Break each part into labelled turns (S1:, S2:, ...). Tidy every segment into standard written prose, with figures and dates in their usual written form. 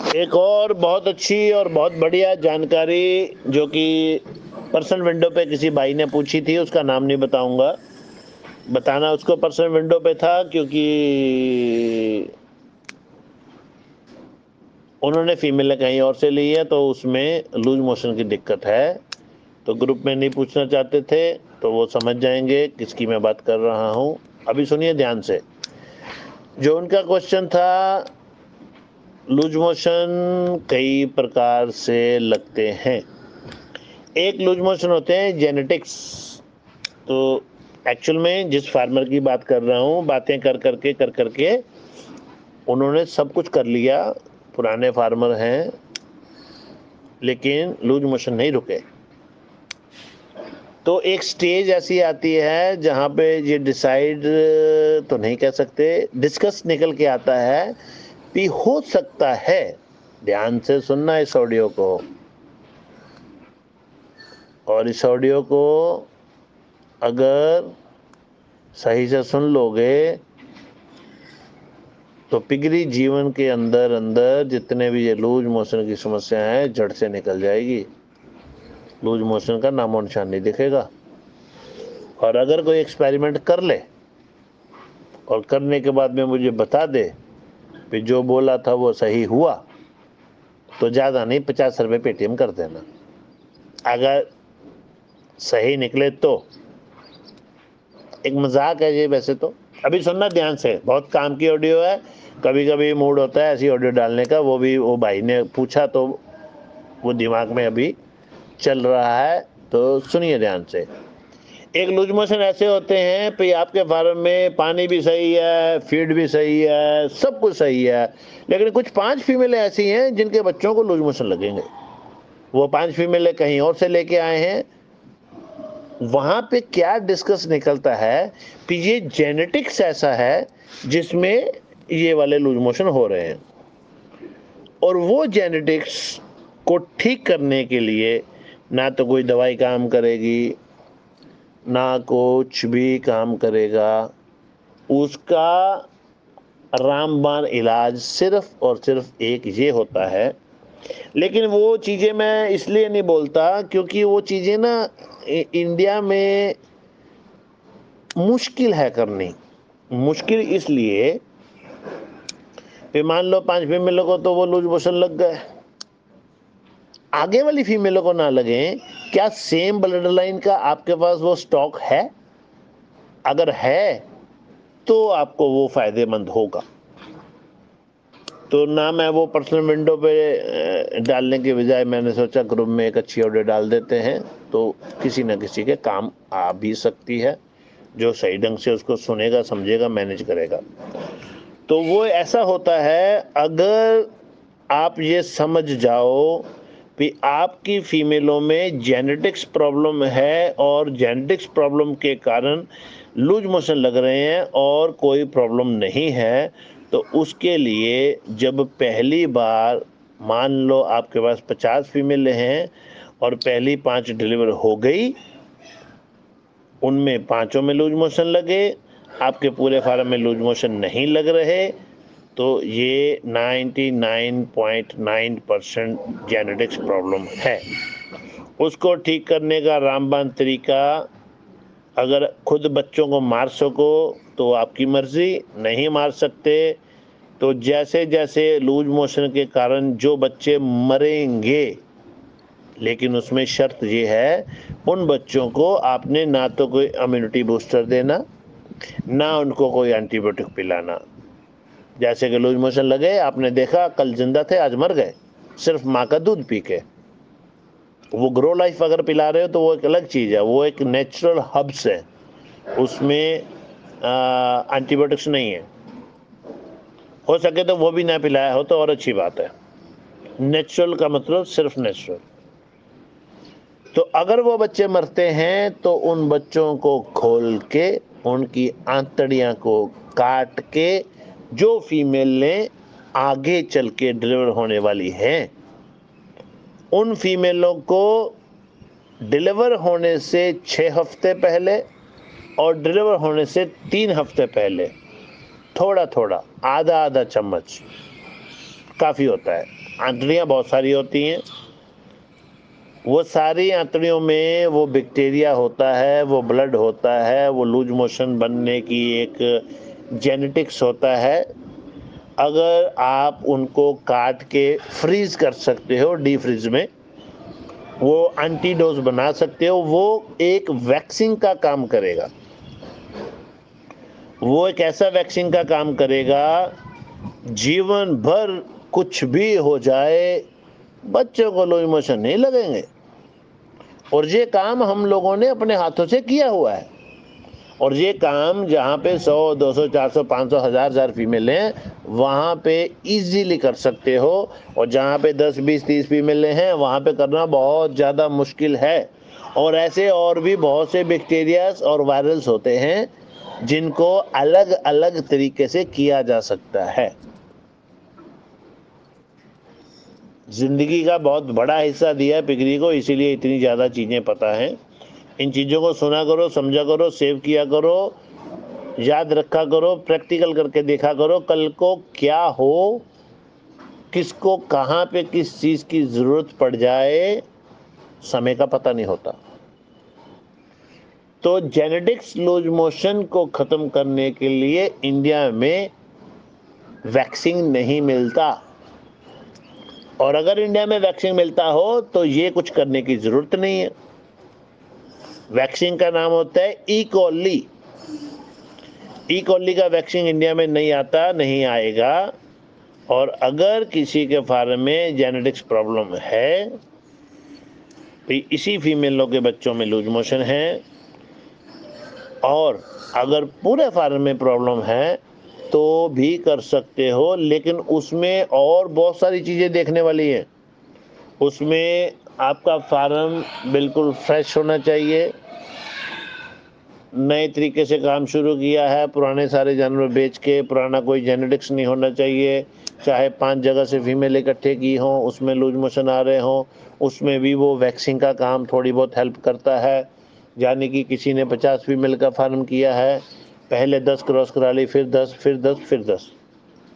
S1: एक और बहुत अच्छी और बहुत बढ़िया जानकारी जो कि पर्सनल विंडो पे किसी भाई ने पूछी थी, उसका नाम नहीं बताऊंगा, बताना उसको पर्सनल विंडो पे था, क्योंकि उन्होंने फीमेल ने कहीं और से ली है, तो उसमें लूज मोशन की दिक्कत है। तो ग्रुप में नहीं पूछना चाहते थे, तो वो समझ जाएंगे किसकी मैं बात कर रहा हूं। अभी सुनिए ध्यान से। जो उनका क्वेश्चन था, लूज मोशन कई प्रकार से लगते हैं। एक लूज मोशन होते हैं जेनेटिक्स। तो एक्चुअल में जिस फार्मर की बात कर रहा हूँ, बातें कर करके उन्होंने सब कुछ कर लिया, पुराने फार्मर हैं, लेकिन लूज मोशन नहीं रुके। तो एक स्टेज ऐसी आती है जहां पे ये डिसाइड तो नहीं कह सकते, डिस्कस निकल के आता है कि हो सकता है, ध्यान से सुनना इस ऑडियो को, और इस ऑडियो को अगर सही से सुन लोगे तो पिगरी जीवन के अंदर अंदर जितने भी ये लूज मोशन की समस्या है जड़ से निकल जाएगी। लूज मोशन का नामो निशान नहीं दिखेगा। और अगर कोई एक्सपेरिमेंट कर ले और करने के बाद में मुझे बता दे कि जो बोला था वो सही हुआ, तो ज़्यादा नहीं, 50 रुपये पेटीएम कर देना। अगर सही निकले तो, एक मजाक है ये वैसे तो। अभी सुनना ध्यान से, बहुत काम की ऑडियो है। कभी कभी मूड होता है ऐसी ऑडियो डालने का, वो भी वो भाई ने पूछा तो वो दिमाग में अभी चल रहा है, तो सुनिए ध्यान से। एक लूज मोशन ऐसे होते हैं कि आपके फार्म में पानी भी सही है, फीड भी सही है, सब कुछ सही है, लेकिन कुछ 5 फीमेलें ऐसी हैं जिनके बच्चों को लूज मोशन लगेंगे। वो 5 फीमेलें कहीं और से लेके आए हैं। वहां पे क्या डिस्कस निकलता है कि ये जेनेटिक्स ऐसा है जिसमें ये वाले लूज मोशन हो रहे हैं, और वो जेनेटिक्स को ठीक करने के लिए ना तो कोई दवाई काम करेगी, ना कुछ भी काम करेगा। उसका रामबाण इलाज सिर्फ और सिर्फ एक ये होता है। लेकिन वो चीज़ें मैं इसलिए नहीं बोलता क्योंकि वो चीज़ें ना इंडिया में मुश्किल है करनी। मुश्किल इसलिए कि मान लो 5 फीमेलों को तो वो लूज मोशन लग गए, आगे वाली फीमेलों को ना लगे। क्या सेम ब्लड लाइन का आपके पास वो स्टॉक है? अगर है तो आपको वो फायदेमंद होगा। तो ना मैं वो पर्सनल विंडो पे डालने के बजाय मैंने सोचा ग्रुप में एक अच्छी ऑडियो डाल देते हैं, तो किसी न किसी के काम आ भी सकती है, जो सही ढंग से उसको सुनेगा, समझेगा, मैनेज करेगा। तो वो ऐसा होता है, अगर आप ये समझ जाओ कि आपकी फीमेलों में जेनेटिक्स प्रॉब्लम है और जेनेटिक्स प्रॉब्लम के कारण लूज मोशन लग रहे हैं और कोई प्रॉब्लम नहीं है, तो उसके लिए जब पहली बार मान लो आपके पास 50 फीमेल हैं और पहली 5 डिलीवर हो गई, उनमें 5 में लूज मोशन लगे, आपके पूरे फार्म में लूज मोशन नहीं लग रहे, तो ये 99.9% जेनेटिक्स प्रॉब्लम है। उसको ठीक करने का रामबाण तरीका, अगर खुद बच्चों को मार सको तो आपकी मर्जी, नहीं मार सकते तो जैसे जैसे लूज मोशन के कारण जो बच्चे मरेंगे, लेकिन उसमें शर्त ये है, उन बच्चों को आपने ना तो कोई इम्यूनिटी बूस्टर देना, ना उनको कोई एंटीबायोटिक पिलाना। जैसे कि लूज मोशन लगे, आपने देखा कल जिंदा थे आज मर गए, सिर्फ माँ का दूध पी के। वो ग्रो लाइफ अगर पिला रहे हो तो वो एक अलग चीज़ है, वो एक नेचुरल हब्स है, उसमें एंटीबायोटिक्स नहीं है। हो सके तो वो भी ना पिलाया हो तो और अच्छी बात है। नेचुरल का मतलब सिर्फ नेचुरल। तो अगर वो बच्चे मरते हैं तो उन बच्चों को खोल के, उनकी आंतड़ियां को काट के, जो फीमेल ने आगे चल के डिलीवर होने वाली हैं, उन फीमेलों को डिलीवर होने से 6 हफ्ते पहले और डिलीवर होने से 3 हफ्ते पहले थोड़ा थोड़ा, आधा आधा चम्मच काफ़ी होता है। आंतड़ियाँ बहुत सारी होती हैं, वो सारी आंतड़ियों में वो बैक्टीरिया होता है, वो ब्लड होता है, वो लूज मोशन बनने की एक जेनेटिक्स होता है। अगर आप उनको काट के फ्रीज कर सकते हो डी फ्रीज में, वो एंटीडोज बना सकते हो, वो एक वैक्सीन का काम करेगा। वो एक ऐसा वैक्सीन का काम करेगा, जीवन भर कुछ भी हो जाए बच्चों को लूज मोशन नहीं लगेंगे। और ये काम हम लोगों ने अपने हाथों से किया हुआ है। और ये काम जहाँ पे 100, 200, 400, 500, 1000 फीमेल हैं, वहाँ पे इजीली कर सकते हो। और जहाँ पे 10, 20, 30 फीमेल हैं, वहाँ पे करना बहुत ज़्यादा मुश्किल है। और ऐसे और भी बहुत से बैक्टीरियाज और वायरल्स होते हैं जिनको अलग अलग तरीके से किया जा सकता है। जिंदगी का बहुत बड़ा हिस्सा दिया है पिगरी को, इसीलिए इतनी ज़्यादा चीज़ें पता हैं। इन चीज़ों को सुना करो, समझा करो, सेव किया करो, याद रखा करो, प्रैक्टिकल करके देखा करो। कल को क्या हो, किसको कहाँ पे किस चीज़ की ज़रूरत पड़ जाए, समय का पता नहीं होता। तो जेनेटिक्स लूज मोशन को ख़त्म करने के लिए इंडिया में वैक्सीन नहीं मिलता। और अगर इंडिया में वैक्सीन मिलता हो तो ये कुछ करने की ज़रूरत नहीं है। वैक्सीन का नाम होता है ई कोली। ई कोली का वैक्सीन इंडिया में नहीं आता, नहीं आएगा। और अगर किसी के फार्म में जेनेटिक्स प्रॉब्लम है, तो इसी फीमेलों के बच्चों में लूज मोशन है, और अगर पूरे फार्म में प्रॉब्लम है तो भी कर सकते हो। लेकिन उसमें और बहुत सारी चीज़ें देखने वाली हैं। उसमें आपका फार्म बिल्कुल फ्रेश होना चाहिए, नए तरीके से काम शुरू किया है, पुराने सारे जानवर बेच के, पुराना कोई जेनेटिक्स नहीं होना चाहिए। चाहे 5 जगह से फीमेल इकट्ठे की हों, उसमें लूज मोशन आ रहे हों, उसमें भी वो वैक्सीन का काम थोड़ी बहुत हेल्प करता है। यानी कि किसी ने 50 फीमेल का फार्म किया है, पहले 10 क्रॉस करा ली, फिर 10, फिर 10, फिर 10,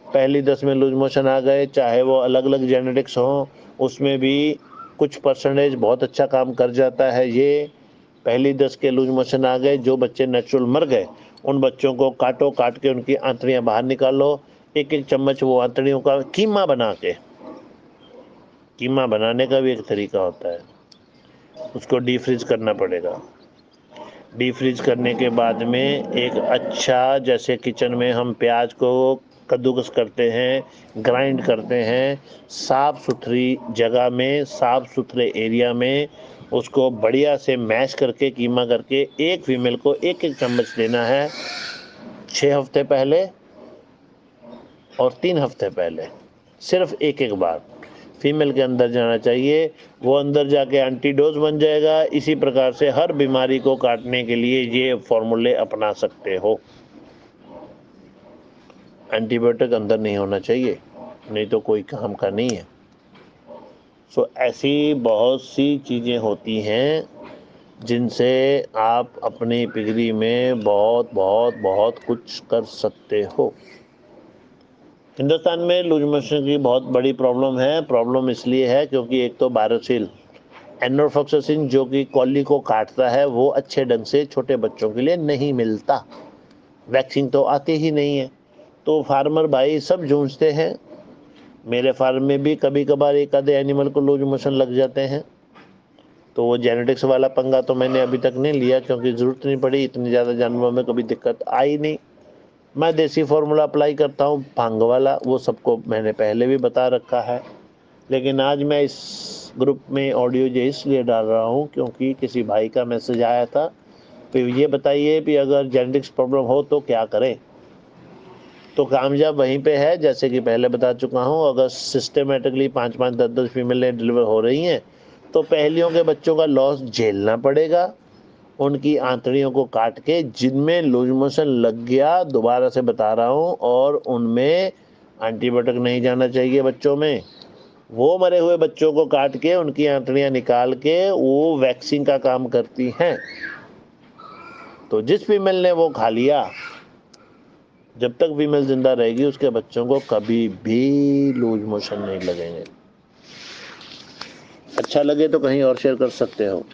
S1: पहली 10 में लूज मोशन आ गए, चाहे वो अलग अलग जेनेटिक्स हों, उसमें भी कुछ परसेंटेज बहुत अच्छा काम कर जाता है। ये पहली 10 के लूज मोशन आ गए, जो बच्चे नेचुरल मर गए, उन बच्चों को काटो, काट के उनकी आंतड़ियाँ बाहर निकालो, एक एक चम्मच वो आंतड़ियों का कीमा बना के, कीमा बनाने का भी एक तरीका होता है, उसको डी फ्रीज करना पड़ेगा। डी फ्रीज करने के बाद में एक अच्छा, जैसे किचन में हम प्याज को कद्दूकस करते हैं, ग्राइंड करते हैं, साफ़ सुथरी जगह में, साफ़ सुथरे एरिया में उसको बढ़िया से मैश करके, कीमा करके, एक फीमेल को एक एक चम्मच देना है 6 हफ्ते पहले और 3 हफ्ते पहले, सिर्फ एक एक बार फीमेल के अंदर जाना चाहिए। वो अंदर जाके एंटीडोज बन जाएगा। इसी प्रकार से हर बीमारी को काटने के लिए ये फॉर्मूले अपना सकते हो। एंटीबायोटिक अंदर नहीं होना चाहिए, नहीं तो कोई काम का नहीं है। सो ऐसी बहुत सी चीज़ें होती हैं जिनसे आप अपनी पिगरी में बहुत बहुत बहुत कुछ कर सकते हो। हिंदुस्तान में लूज मोशन की बहुत बड़ी प्रॉब्लम है। प्रॉब्लम इसलिए है क्योंकि एक तो बायोसिल एनोफॉक्सासिन जो कि कॉली को काटता है, वो अच्छे ढंग से छोटे बच्चों के लिए नहीं मिलता। वैक्सीन तो आती ही नहीं है, तो फार्मर भाई सब जूझते हैं। मेरे फार्म में भी कभी कभार एक आधे एनिमल को लूज मोशन लग जाते हैं। तो वो जेनेटिक्स वाला पंगा तो मैंने अभी तक नहीं लिया, क्योंकि ज़रूरत नहीं पड़ी, इतनी ज़्यादा जानवरों में कभी दिक्कत आई नहीं। मैं देसी फार्मूला अप्लाई करता हूँ, भांग वाला, वो सबको मैंने पहले भी बता रखा है। लेकिन आज मैं इस ग्रुप में ऑडियो जो इसलिए डाल रहा हूँ क्योंकि किसी भाई का मैसेज आया था, तो ये बताइए कि अगर जेनेटिक्स प्रॉब्लम हो तो क्या करें। तो कामयाब वहीं पे है, जैसे कि पहले बता चुका हूँ। अगर सिस्टमेटिकली 5-5, 10-10 फीमेलें डिलीवर हो रही हैं तो पहलियों के बच्चों का लॉस झेलना पड़ेगा। उनकी आंतड़ियों को काट के, जिनमें लूज मोशन लग गया, दोबारा से बता रहा हूँ, और उनमें एंटीबायोटिक नहीं जाना चाहिए बच्चों में, वो मरे हुए बच्चों को काट के उनकी आंतड़ियाँ निकाल के वो वैक्सीन का काम करती हैं। तो जिस फीमेल ने वो खा लिया, जब तक फीमेल जिंदा रहेगी उसके बच्चों को कभी भी लूज मोशन नहीं लगेंगे। अच्छा लगे तो कहीं और शेयर कर सकते हो।